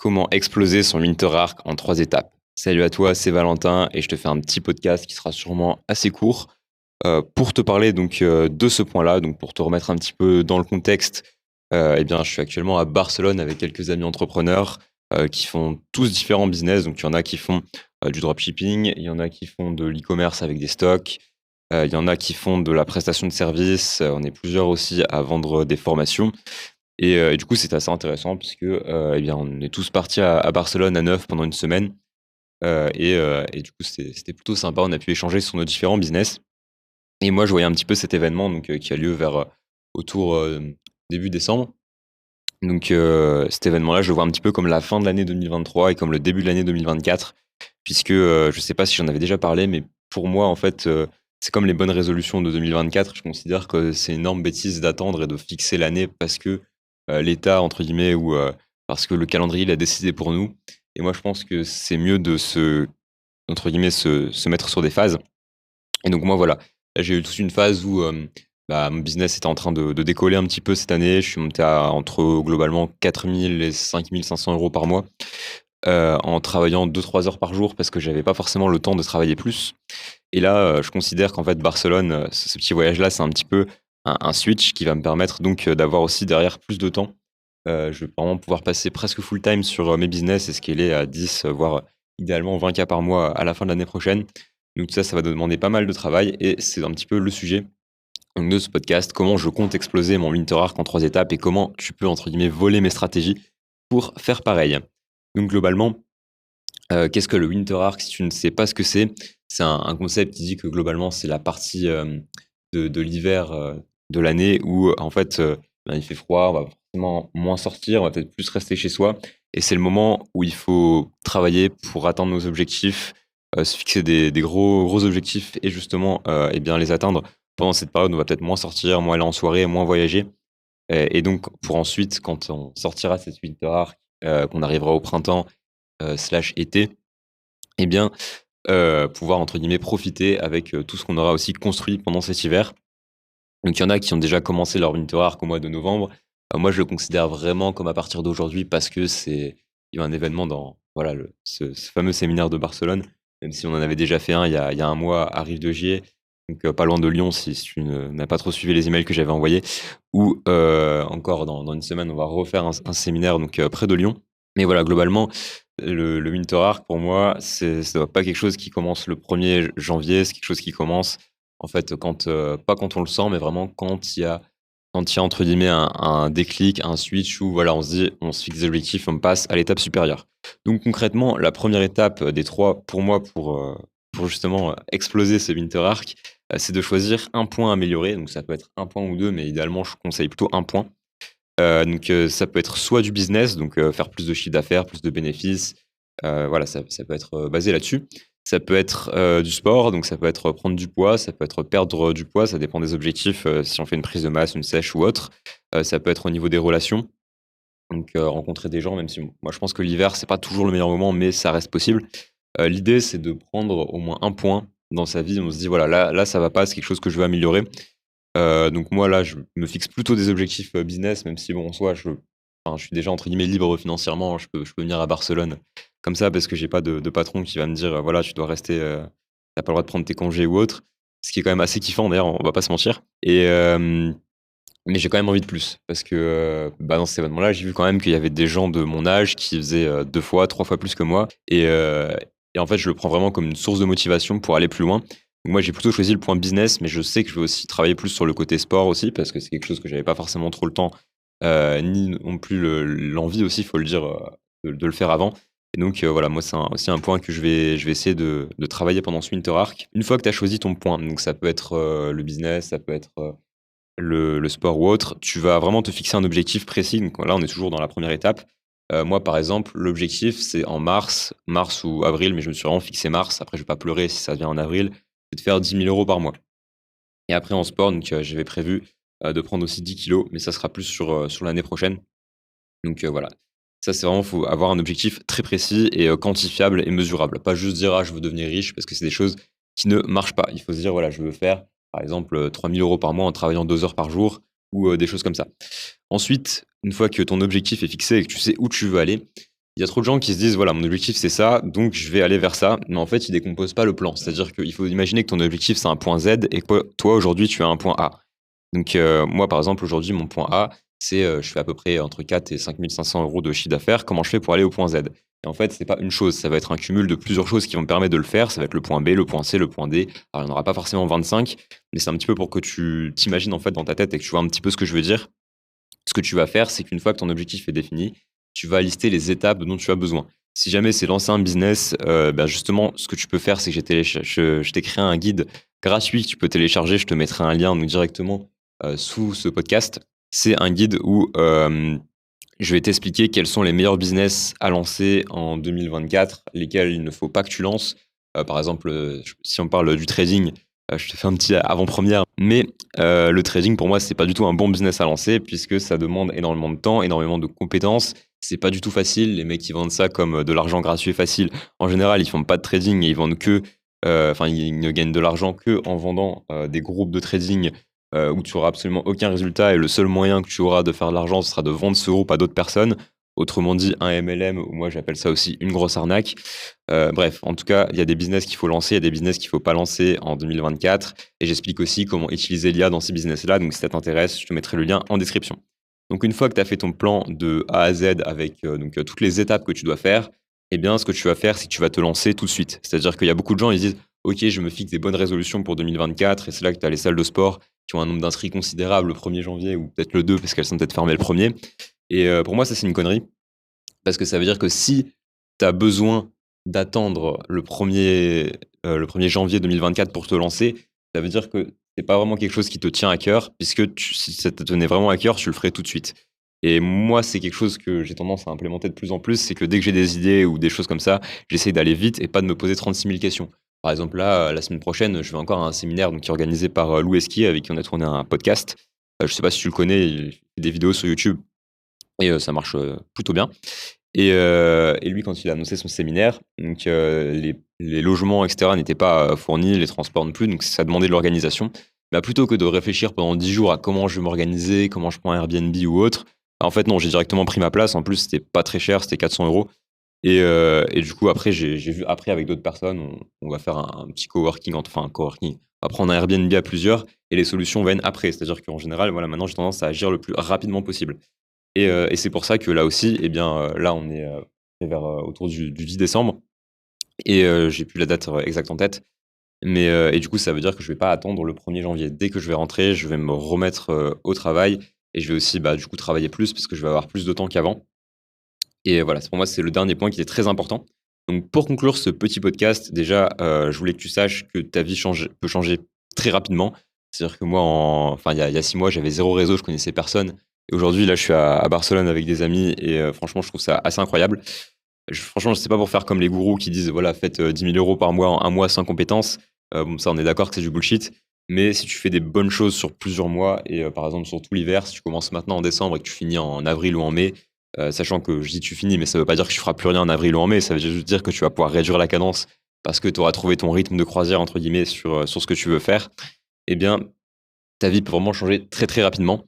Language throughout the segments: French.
Comment exploser son Winter en 3 étapes. Salut à toi, c'est Valentin et je te fais un petit podcast qui sera sûrement assez court pour te parler donc de ce point-là. Donc pour te remettre un petit peu dans le contexte, eh bien, je suis actuellement à Barcelone avec quelques amis entrepreneurs qui font tous différents business. Donc il y en a qui font du dropshipping, il y en a qui font de l'e-commerce avec des stocks, il y en a qui font de la prestation de services. On est plusieurs aussi à vendre des formations. Et du coup, c'était assez intéressant puisque, eh bien, on est tous partis à Barcelone à 9 pendant une semaine, et du coup, c'était plutôt sympa. On a pu échanger sur nos différents business et moi, je voyais un petit peu cet événement donc qui a lieu vers, autour, début décembre. Donc cet événement-là, je le vois un petit peu comme la fin de l'année 2023 et comme le début de l'année 2024 puisque, je sais pas si j'en avais déjà parlé, mais pour moi, en fait, c'est comme les bonnes résolutions de 2024. Je considère que c'est une énorme bêtise d'attendre et de fixer l'année parce que, «l'État» entre guillemets ou, parce que le calendrier l'a décidé pour nous et moi, je pense que c'est mieux de entre guillemets, se mettre sur des phases et donc moi, voilà, là, j'ai eu toute une phase où, bah, mon business était en train de décoller un petit peu cette année. Je suis monté à entre globalement 4 000 et 5 500 € par mois, en travaillant 2-3 heures par jour parce que j'avais pas forcément le temps de travailler plus et là, je considère qu'en fait Barcelone, ce petit voyage-là, c'est un petit peu un switch qui va me permettre donc, d'avoir aussi derrière plus de temps. Je vais vraiment pouvoir passer presque full time sur, mes business et scaler à 10, voire idéalement 20 K par mois à la fin de l'année prochaine. Donc ça va demander pas mal de travail et c'est un petit peu le sujet donc de ce podcast. Comment je compte exploser mon Winter Arc en 3 étapes et comment tu peux entre guillemets «voler» mes stratégies pour faire pareil. Donc globalement, qu'est-ce que le Winter Arc? Si tu ne sais pas ce que c'est un concept qui dit que globalement c'est la partie, de l'hiver, de l'année où, en fait, ben, il fait froid, on va forcément moins sortir, on va peut-être plus rester chez soi et c'est le moment où il faut travailler pour atteindre nos objectifs, se fixer des gros objectifs et justement, et bien les atteindre. Pendant cette période, on va peut-être moins sortir, moins aller en soirée, moins voyager et donc pour ensuite quand on sortira de cette Winter Arc, qu'on arrivera au printemps, slash été, eh bien, pouvoir entre guillemets «profiter» avec, tout ce qu'on aura aussi construit pendant cet hiver. Donc il y en a qui ont déjà commencé leur Winter Arc au mois de novembre. Moi je le considère vraiment comme à partir d'aujourd'hui parce que c'est il y a eu un événement dans voilà ce fameux séminaire de Barcelone, même si on en avait déjà fait un il y a 1 mois à Rive de Gier, donc pas loin de Lyon si tu n'as pas trop suivi les emails que j'avais envoyés ou encore dans une semaine on va refaire un séminaire donc près de Lyon. Mais voilà globalement le Winter Arc pour moi ça doit pas quelque chose qui commence le 1er janvier, c'est quelque chose qui commence en fait, quand, pas quand on le sent, mais vraiment quand il y a entre guillemets un déclic, un switch où voilà, on se dit: «On se fixe des objectifs, on passe à l'étape supérieure». Donc concrètement, la première étape, des 3 pour moi pour justement, exploser ce Winter Arc, c'est de choisir un point à améliorer. Donc ça peut être un point ou 2, mais idéalement je conseille plutôt un point. Donc ça peut être soit du business, donc faire plus de chiffre d'affaires, plus de bénéfices, voilà, ça peut être, basé là-dessus. Ça peut être, du sport, donc ça peut être prendre du poids, ça peut être perdre du poids, ça dépend des objectifs, si on fait une prise de masse, une sèche ou autre. Ça peut être au niveau des relations, donc rencontrer des gens, même si moi je pense que l'hiver, c'est pas toujours le meilleur moment, mais ça reste possible. L'idée, c'est de prendre au moins un point dans sa vie, on se dit: «Voilà, là ça va pas, c'est quelque chose que je veux améliorer». Donc moi là, je me fixe plutôt des objectifs, business, même si bon, en soi, enfin, je suis déjà entre guillemets «libre financièrement». Je peux venir à Barcelone comme ça parce que j'ai pas de patron qui va me dire, «Voilà, tu dois rester, tu pas le droit de prendre tes congés ou autre». Ce qui est quand même assez kiffant d'ailleurs, on va pas se mentir mais j'ai quand même envie de plus parce que, bah, dans cet événement-là, j'ai vu quand même qu'il y avait des gens de mon âge qui faisaient, 2 fois, 3 fois plus que moi et en fait, je le prends vraiment comme une source de motivation pour aller plus loin. Donc moi, j'ai plutôt choisi le point business, mais je sais que je vais aussi travailler plus sur le côté sport aussi parce que c'est quelque chose que j'avais pas forcément trop le temps, ni non plus l'envie aussi, il faut le dire, de le faire avant et donc voilà, moi, c'est aussi un point que je vais essayer de travailler pendant ce Winter Arc. Une fois que tu as choisi ton point, donc ça peut être, le business, ça peut être, le sport ou autre, tu vas vraiment te fixer un objectif précis. Donc là, on est toujours dans la première étape. Moi, par exemple, l'objectif, c'est en mars ou avril, mais je me suis vraiment fixé mars. Après, je vais pas pleurer si ça vient en avril. C'est de faire 10 000 € par mois. Et après, en sport, donc j'avais prévu de prendre aussi 10 kilos, mais ça sera plus sur l'année prochaine. Donc voilà. Ça, c'est vraiment, faut avoir un objectif très précis et quantifiable et mesurable. Pas juste dire: «Ah, je veux devenir riche», parce que c'est des choses qui ne marchent pas. Il faut se dire: «Voilà, je veux faire, par exemple, 3 000 € par mois en travaillant 2 heures par jour» ou des choses comme ça. Ensuite, une fois que ton objectif est fixé et que tu sais où tu veux aller, Il y a trop de gens qui se disent: «Voilà, mon objectif, c'est ça, donc je vais aller vers ça». Mais en fait, ils décomposent pas le plan. C'est-à-dire qu'il faut imaginer que ton objectif, c'est un point Z et que toi, aujourd'hui, tu as un point A. Donc, moi, par exemple, aujourd'hui, mon point A, c'est, je fais à peu près entre 4 et 5 500 € de chiffre d'affaires. Comment je fais pour aller au point Z? Et en fait, c'est pas une chose, ça va être un cumul de plusieurs choses qui vont me permettre de le faire. Ça va être le point B, le point C, le point D. Alors, il n'y en aura pas forcément 25, mais c'est un petit peu pour que tu t'imagines, en fait, dans ta tête et que tu vois un petit peu ce que je veux dire. Ce que tu vas faire, c'est qu'une fois que ton objectif est défini, tu vas lister les étapes dont tu as besoin. Si jamais c'est lancer un business, justement, ce que tu peux faire, c'est que je t'ai créé un guide gratuit que tu peux télécharger. Je te mettrai un lien donc directement, sous ce podcast. C'est un guide où, je vais t'expliquer quels sont les meilleurs business à lancer en 2024, lesquels il ne faut pas que tu lances. Par exemple, si on parle du trading, je te fais un petit avant-première, mais le trading pour moi, c'est pas du tout un bon business à lancer puisque ça demande énormément de temps, énormément de compétences. C'est pas du tout facile. Les mecs qui vendent ça comme, de l'argent gratuit et facile, en général, ils font pas de trading et ils vendent que, ils ne gagnent de l'argent que en vendant, des groupes de trading, où tu auras absolument aucun résultat et le seul moyen que tu auras de faire de l'argent, ce sera de vendre ce groupe à d'autres personnes. Autrement dit, un MLM, ou moi j'appelle ça aussi une grosse arnaque. Bref, en tout cas, il y a des business qu'il faut lancer, il y a des business qu'il ne faut pas lancer en 2024. Et j'explique aussi comment utiliser l'IA dans ces business-là. Donc si ça t'intéresse, je te mettrai le lien en description. Donc une fois que tu as fait ton plan de A à Z avec toutes les étapes que tu dois faire, eh bien ce que tu vas faire, c'est que tu vas te lancer tout de suite. C'est-à-dire qu'il y a beaucoup de gens, ils disent OK, je me fixe des bonnes résolutions pour 2024, et c'est là que tu as les salles de sport qui ont un nombre d'inscrits considérable le 1er janvier ou peut-être le 2 parce qu'elles sont peut-être fermées le 1er. Et pour moi, ça, c'est une connerie parce que ça veut dire que si tu as besoin d'attendre le 1er janvier 2024 pour te lancer, ça veut dire que c'est pas vraiment quelque chose qui te tient à cœur puisque si ça te tenait vraiment à cœur, tu le ferais tout de suite. Et moi, c'est quelque chose que j'ai tendance à implémenter de plus en plus, c'est que dès que j'ai des idées ou des choses comme ça, j'essaie d'aller vite et pas de me poser 36 000 questions. Par exemple, là, la semaine prochaine, je vais encore à un séminaire donc, qui est organisé par Lou Esquier, avec qui on a tourné un podcast. Je sais pas si tu le connais, il fait des vidéos sur YouTube et ça marche plutôt bien. Et lui, quand il a annoncé son séminaire, donc, les logements, etc., n'étaient pas fournis, les transports non plus, donc ça demandait de l'organisation. Bah, plutôt que de réfléchir pendant 10 jours à comment je vais m'organiser, comment je prends un Airbnb ou autre, en fait, non, j'ai directement pris ma place. En plus, c'était pas très cher, c'était 400 euros. Et du coup, après, j'ai vu après avec d'autres personnes, on va faire un petit coworking, enfin un coworking. On va prendre un Airbnb à plusieurs et les solutions viennent après. C'est-à-dire qu'en général, voilà, maintenant, j'ai tendance à agir le plus rapidement possible. Et c'est pour ça que là aussi, eh bien, là, on est vers autour du 10 décembre et j'ai plus la date exacte en tête. Mais et du coup, ça veut dire que je vais pas attendre le 1er janvier. Dès que je vais rentrer, je vais me remettre au travail et je vais aussi, du coup, travailler plus parce que je vais avoir plus de temps qu'avant. Et voilà, pour moi, c'est le dernier point qui est très important. Donc pour conclure ce petit podcast, déjà, je voulais que tu saches que ta vie peut changer très rapidement. C'est-à-dire que moi, il y a 6 mois, j'avais 0 réseau, je connaissais personne. Et aujourd'hui, là, je suis à Barcelone avec des amis et franchement, je trouve ça assez incroyable. Franchement, je sais pas pour faire comme les gourous qui disent, voilà, faites 10 000 € par mois en un mois sans compétences. Bon, ça, on est d'accord que c'est du bullshit. Mais si tu fais des bonnes choses sur plusieurs mois et par exemple, sur tout l'hiver, si tu commences maintenant en décembre et que tu finis en avril ou en mai, sachant que je dis tu finis, mais ça veut pas dire que tu feras plus rien en avril ou en mai, ça veut juste dire que tu vas pouvoir réduire la cadence parce que tu auras trouvé ton «rythme de croisière» entre guillemets sur ce que tu veux faire. Eh bien, ta vie peut vraiment changer très, très rapidement.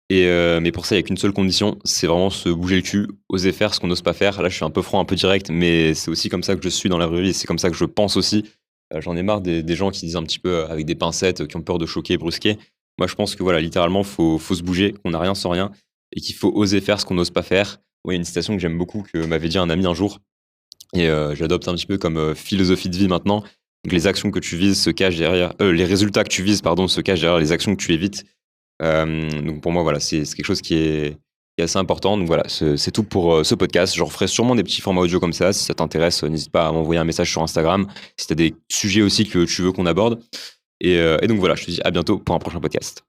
Mais pour ça, il y a qu'une seule condition, c'est vraiment se bouger le cul, oser faire ce qu'on n'ose pas faire. Là, je suis un peu franc, un peu direct, mais c'est aussi comme ça que je suis dans la vraie vie, c'est comme ça que je pense aussi. J'en ai marre des gens qui disent un petit peu, avec des pincettes, qui ont peur de choquer, brusquer. Moi, je pense que voilà, littéralement, faut se bouger, qu'on n'a rien sans rien et qu'il faut oser faire ce qu'on n'ose pas faire. Moi, il y a une citation que j'aime beaucoup, que m'avait dit un ami un jour et j'adopte un petit peu comme, philosophie de vie maintenant. Donc les actions que tu vises se cachent derrière les résultats que tu vises, pardon, se cachent derrière les actions que tu évites. Donc pour moi, voilà, c'est quelque chose qui est assez important. Donc voilà, c'est tout pour ce podcast. Je referai sûrement des petits formats audio comme ça. Si ça t'intéresse, n'hésite pas à m'envoyer un message sur Instagram. Si tu as des sujets aussi que tu veux qu'on aborde. Et donc voilà, je te dis à bientôt pour un prochain podcast.